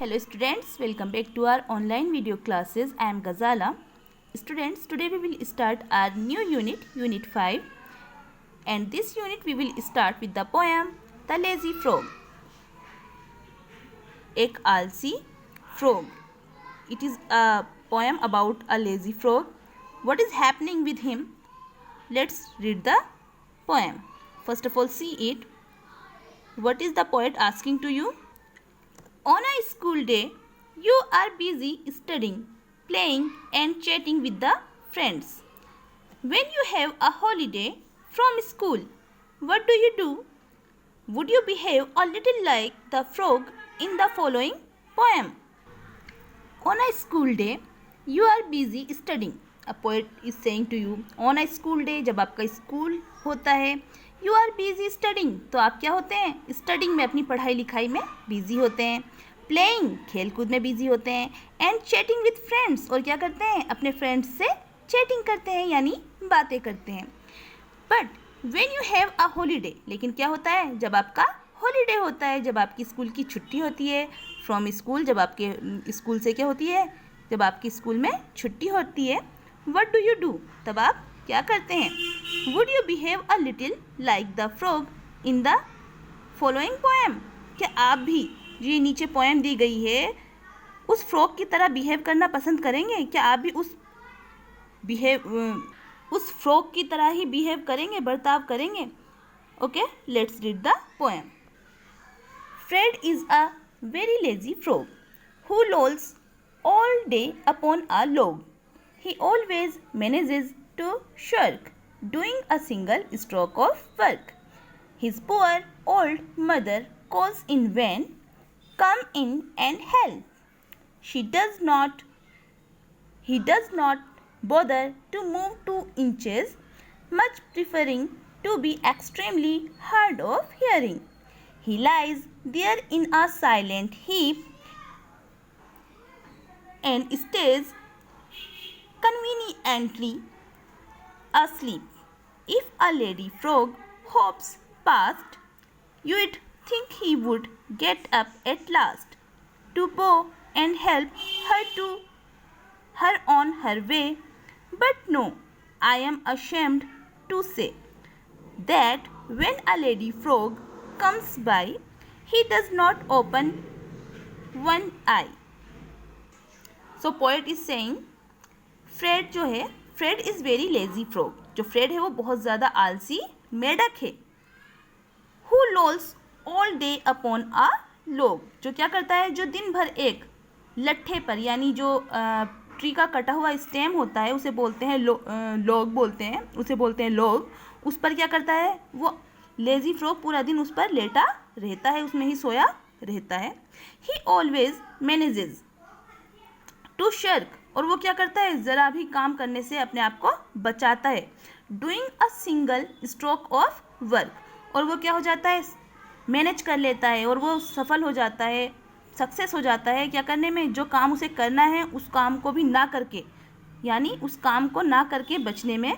Hello students, welcome back to our online video classes. I am Ghazala. Students, today we will start our new unit, Unit 5. And this unit we will start with the poem, The Lazy Frog. एक आलसी frog. It is a poem about a lazy frog. What is happening with him? Let's read the poem. First of all, see it. What is the poet asking to you? On a school day, you are busy studying, playing and chatting with the friends. When you have a holiday from school, what do? Would you behave a little like the frog in the following poem? On a school day, you are busy studying. A poet is saying to you, on a school day, जब आपका school होता है, you are busy studying, तो आप क्या होते हैं? Studying में, अपनी पढ़ाई लिखाई में बिजी होते हैं. प्लेइंग, खेल कूद में बिजी होते हैं. एंड चैटिंग विथ फ्रेंड्स, और क्या करते हैं? अपने फ्रेंड्स से चैटिंग करते हैं, यानी बातें करते हैं. But when you have a holiday, लेकिन क्या होता है? जब आपका हॉलीडे होता है, जब आपकी स्कूल की छुट्टी होती है फ्रॉम स्कूल, जब आपके स्कूल से क्या होती है? जब आपकी स्कूल में छुट्टी होती है, व्हाट डू? तब आप क्या करते हैं? Would you behave a little like the frog in the following poem? क्या आप भी, ये नीचे पोएम दी गई है, उस फ्रॉग की तरह बिहेव करना पसंद करेंगे? क्या आप भी उस फ्रॉग की तरह ही बिहेव करेंगे, बर्ताव करेंगे? Okay, let's read the poem. Fred is a very lazy frog who lolls all day upon a log. He always manages to shirk doing a single stroke of work. His poor old mother calls in vain, "Come in and help." He does not bother to move 2 inches, much preferring to be extremely hard of hearing. He lies there in a silent heap and stays conveniently asleep. If a lady frog hops past, you'd think he would get up at last to bow and help her on her way. But no, I am ashamed to say that when a lady frog comes by, he does not open one eye. So poet is saying, Fred जो है, Fred is very lazy frog. जो Fred है वो बहुत ज़्यादा आलसी मेढक है. Who lolls all day upon a log, जो क्या करता है? जो दिन भर एक लट्ठे पर, यानी जो ट्री का कटा हुआ स्टेम होता है, उसे बोलते हैं लॉग बोलते हैं, उसे बोलते हैं लॉग. उस पर क्या करता है? वो लेजी फ्रॉग पूरा दिन उस पर लेटा रहता है, उसमें ही सोया रहता है. He always manages to shirk, और वो क्या करता है? ज़रा भी काम करने से अपने आप को बचाता है. Doing a single stroke of work, और वो क्या हो जाता है? मैनेज कर लेता है, और वो सफल हो जाता है, सक्सेस हो जाता है क्या करने में? जो काम उसे करना है उस काम को भी ना करके, यानी उस काम को ना करके बचने में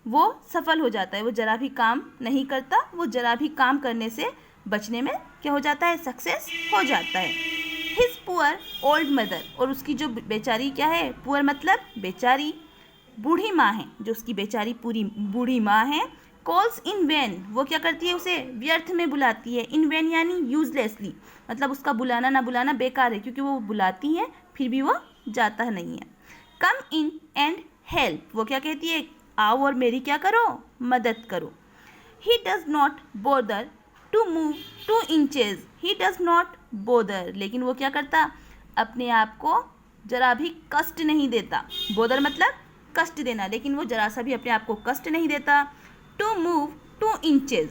वो सफल हो जाता है. वो ज़रा भी काम नहीं करता, वो ज़रा भी काम करने से बचने में क्या हो जाता है? सक्सेस हो जाता है. हिज पुअर ओल्ड मदर, और उसकी जो बेचारी क्या है? पुअर मतलब बेचारी, बूढ़ी माँ है, जो उसकी बेचारी पूरी बूढ़ी माँ है. कॉल्स इन वैन, वो क्या करती है? उसे व्यर्थ में बुलाती है. इन वैन यानी यूजलेसली, मतलब उसका बुलाना ना बुलाना बेकार है, क्योंकि वो बुलाती है फिर भी वो जाता नहीं है. कम इन एंड हेल्प, वो क्या कहती है? आओ और मेरी क्या करो? मदद करो. He does not bother to move 2 inches. He does not bother, लेकिन वो क्या करता? अपने आप को जरा भी कष्ट नहीं देता. बोदर मतलब कष्ट देना, लेकिन वो जरा सा भी अपने आप को कष्ट नहीं देता. टू मूव 2 inches,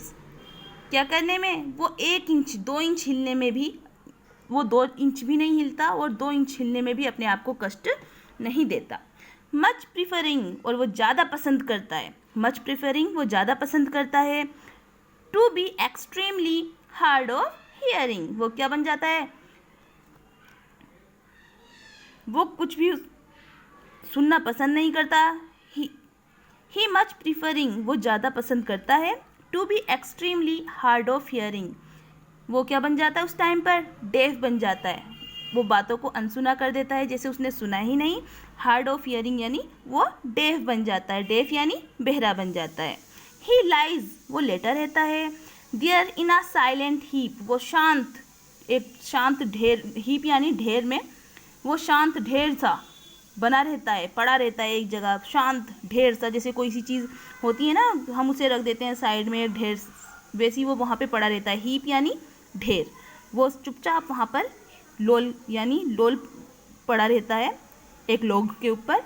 क्या करने में? वो 1 इंच 2 इंच हिलने में भी, वो 2 इंच भी नहीं हिलता, और 2 इंच हिलने में भी अपने आप को कष्ट नहीं देता. मच प्रीफरिंग, और वो ज़्यादा पसंद करता है. मच प्रीफरिंग, वो ज़्यादा पसंद करता है. To be extremely hard of hearing, वो क्या बन जाता है? वो कुछ भी सुनना पसंद नहीं करता. ही मच प्रीफरिंग, वो ज़्यादा पसंद करता है. To be extremely hard of hearing, वो क्या बन जाता है? उस टाइम पर डेफ बन जाता है. वो बातों को अनसुना कर देता है, जैसे उसने सुना ही नहीं। हार्ड ऑफ हियरिंग यानी वो डेफ बन जाता है, डेफ यानी बहरा बन जाता है। ही लाइज वो लेटा रहता है। There in a silent heap वो शांत, एक शांत ढेर, हीप यानी ढेर में, वो शांत ढेर सा बना रहता है, पड़ा रहता है एक जगह, शांत ढेर सा, जैसे कोई सी चीज़ होती है ना, हम उसे रख देते हैं साइड में ढेर, वैसी वो वहाँ पे पड़ा रहता है। हीप यानी ढेर, वो चुपचाप वहाँ पर लोल यानी लोल पड़ा रहता है एक लोग के ऊपर।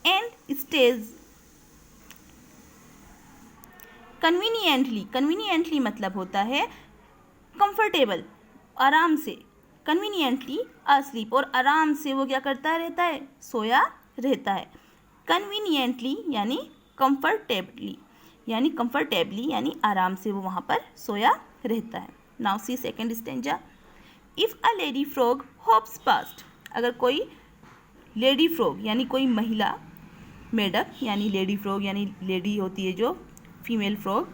एंड स्टेज कन्वीनियंटली, कन्वीनियंटली मतलब होता है कंफर्टेबल, आराम से, कन्वीनियंटली अस्लीप, और आराम से वो क्या करता रहता है, सोया रहता है। कन्वीनियंटली यानी कंफर्टेबली, यानी आराम से वो वहाँ पर सोया रहता है। Now see second stanza. If a lady frog hops past, अगर कोई लेडी फ्रॉग यानी कोई महिला मेढक, यानी लेडी फ्रॉग यानी लेडी होती है जो फीमेल फ्रॉग,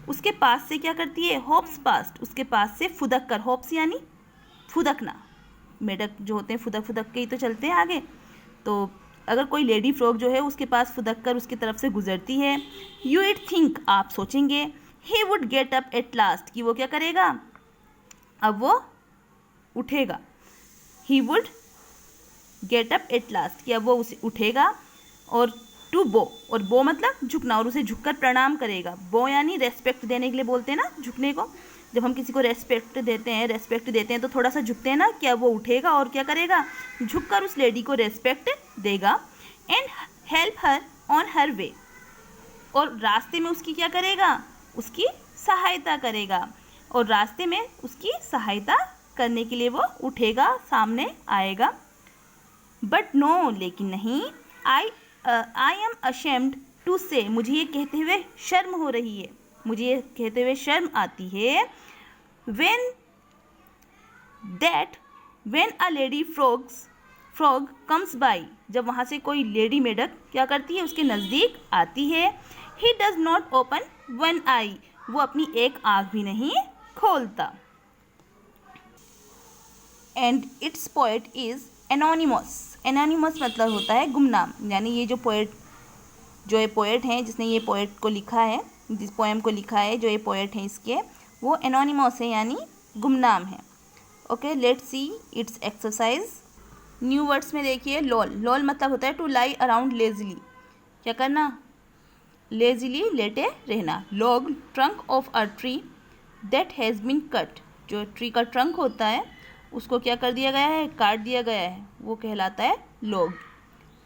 उसके पास से क्या करती है, हॉप्स पास्ट, उसके पास से फुदक कर, हॉप्स यानी फुदकना, मेढक जो होते हैं फुदक फुदक के ही तो चलते हैं आगे। तो अगर कोई लेडी फ्रॉग जो है उसके पास फुदक कर उसकी तरफ से गुजरती है, यू इट थिंक आप सोचेंगे, he would get up at last कि वो क्या करेगा, अब वो उठेगा। He would get up at last कि अब वो उसे उठेगा। और टू बो, और बो मतलब झुकना, और उसे झुककर प्रणाम करेगा। बो यानी रेस्पेक्ट देने के लिए बोलते हैं ना झुकने को, जब हम किसी को रेस्पेक्ट देते हैं तो थोड़ा सा झुकते हैं ना, क्या वो उठेगा और क्या करेगा, झुककर उस लेडी को रेस्पेक्ट देगा। And help her on her way, और रास्ते में उसकी क्या करेगा, उसकी सहायता करेगा, और रास्ते में उसकी सहायता करने के लिए वो उठेगा, सामने आएगा। बट नो, लेकिन नहीं, आई एम अशेम्ड टू से, मुझे ये कहते हुए शर्म हो रही है, मुझे ये कहते हुए शर्म आती है। when a lady frog comes by, जब वहाँ से कोई लेडी मेढक क्या करती है, उसके नज़दीक आती है। he does not open one eye, वो अपनी एक आँख भी नहीं खोलता। and its poet is anonymous, anonymous मतलब होता है गुमनाम, यानी ये जो पोएट हैं, जिसने ये पोएट को लिखा है, जिस पोएम को लिखा है, जो ये पोएट हैं इसके, वो एनोनिमस है यानी गुमनाम है। Okay, let's see it's exercise. New words में देखिए, लोल, लोल मतलब होता है टू लाई अराउंड लेजिली, क्या करना, लेजिली लेटे रहना। Log, trunk of a tree that has been cut, जो ट्री का ट्रंक होता है उसको क्या कर दिया गया है, काट दिया गया है, वो कहलाता है लॉग।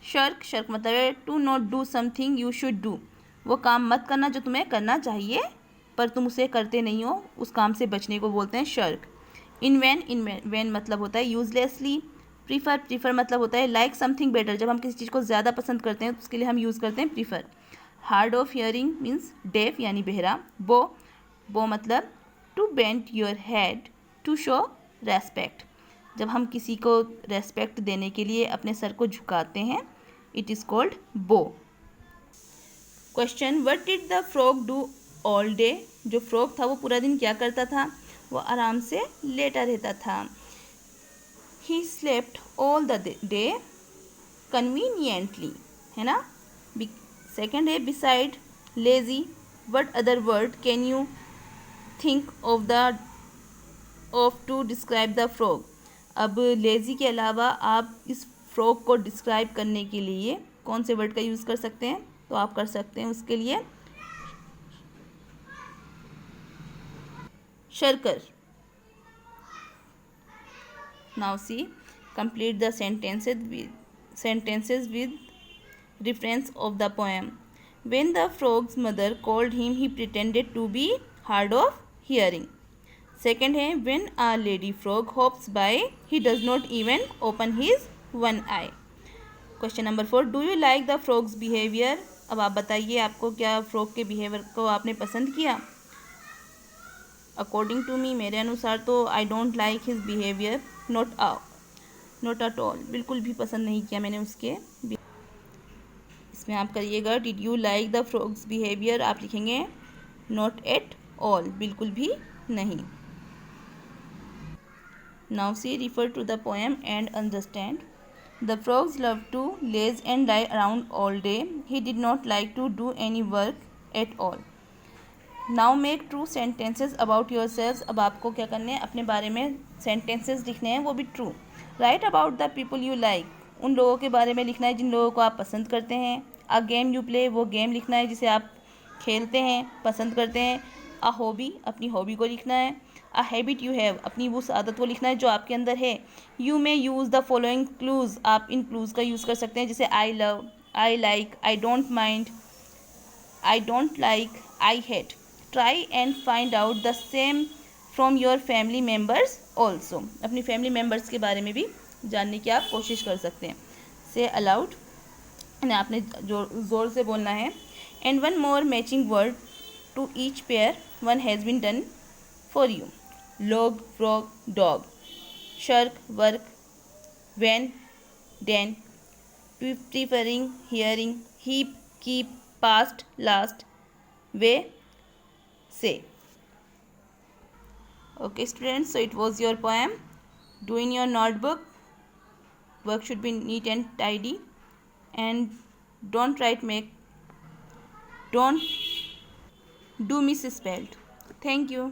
शर्क, शर्क मतलब है to not do something you should do, वो काम मत करना जो तुम्हें करना चाहिए पर तुम उसे करते नहीं हो, उस काम से बचने को बोलते हैं शर्क। इनवेन मतलब होता है यूजलेसली। प्रीफर मतलब होता है लाइक समथिंग बेटर, जब हम किसी चीज़ को ज़्यादा पसंद करते हैं तो उसके लिए हम यूज़ करते हैं prefer. Hard of hearing means deaf यानी बहरा। बो मतलब to bend your head to show respect, जब हम किसी को रेस्पेक्ट देने के लिए अपने सर को झुकाते हैं, इट इज़ कॉल्ड बो। Question, what did the frog do all day, जो फ्रॉग था वो पूरा दिन क्या करता था, वो आराम से लेटा रहता था। He slept all the day conveniently, है ना। सेकेंड है beside lazy, what other word can you think of to describe the frog. अब लेजी के अलावा आप इस फ्रॉग को डिस्क्राइब करने के लिए कौन से वर्ड का यूज़ कर सकते हैं, तो आप कर सकते हैं उसके लिए शर्कर। Now see complete the sentences with reference of the poem. When the frog's mother called him, he pretended to be hard of hearing. Second है when a lady frog hops by, he does not even open his one eye. Question number 4, do you like the frog's behavior? अब आप बताइए, आपको क्या frog के behaviour को आपने पसंद किया। अकॉर्डिंग टू मी, मेरे अनुसार तो I don't like his behaviour, not at all, बिल्कुल भी पसंद नहीं किया मैंने उसके। इसमें आप करिएगा did you like the frogs behaviour, आप लिखेंगे नॉट एट ऑल, बिल्कुल भी नहीं। Now see, refer to the poem and understand. The frogs loved to laze and lie around all day. He did not like to do any work at all. Now make true sentences about yourselves. अब आपको क्या करने हैं, अपने बारे में sentences लिखने हैं, वो भी true. Write about the people you like. उन लोगों के बारे में लिखना है जिन लोगों को आप पसंद करते हैं. A game you play, वो गेम लिखना है जिसे आप खेलते हैं, पसंद करते हैं. A hobby, अपनी हॉबी को लिखना है. A habit you have, अपनी उस आदत को लिखना है जो आपके अंदर है. You may use the following clues, आप इन clues का यूज़ कर सकते हैं, जैसे I love, I like, I don't mind, I don't like, I hate. Try and find out the same from your family members also. अपनी family members के बारे में भी जानने की आप कोशिश कर सकते हैं. Say aloud, आपने ज़ोर से बोलना है. And one more matching word to each pair, one has been done for you. Log, frog, dog. Shirk, work. When, then. Preferring, hearing. Heap, keep. Past, last. Way, say. Okay students, so it was your poem. Do in your notebook. Work should be neat and tidy, and don't do misspelled. Thank you.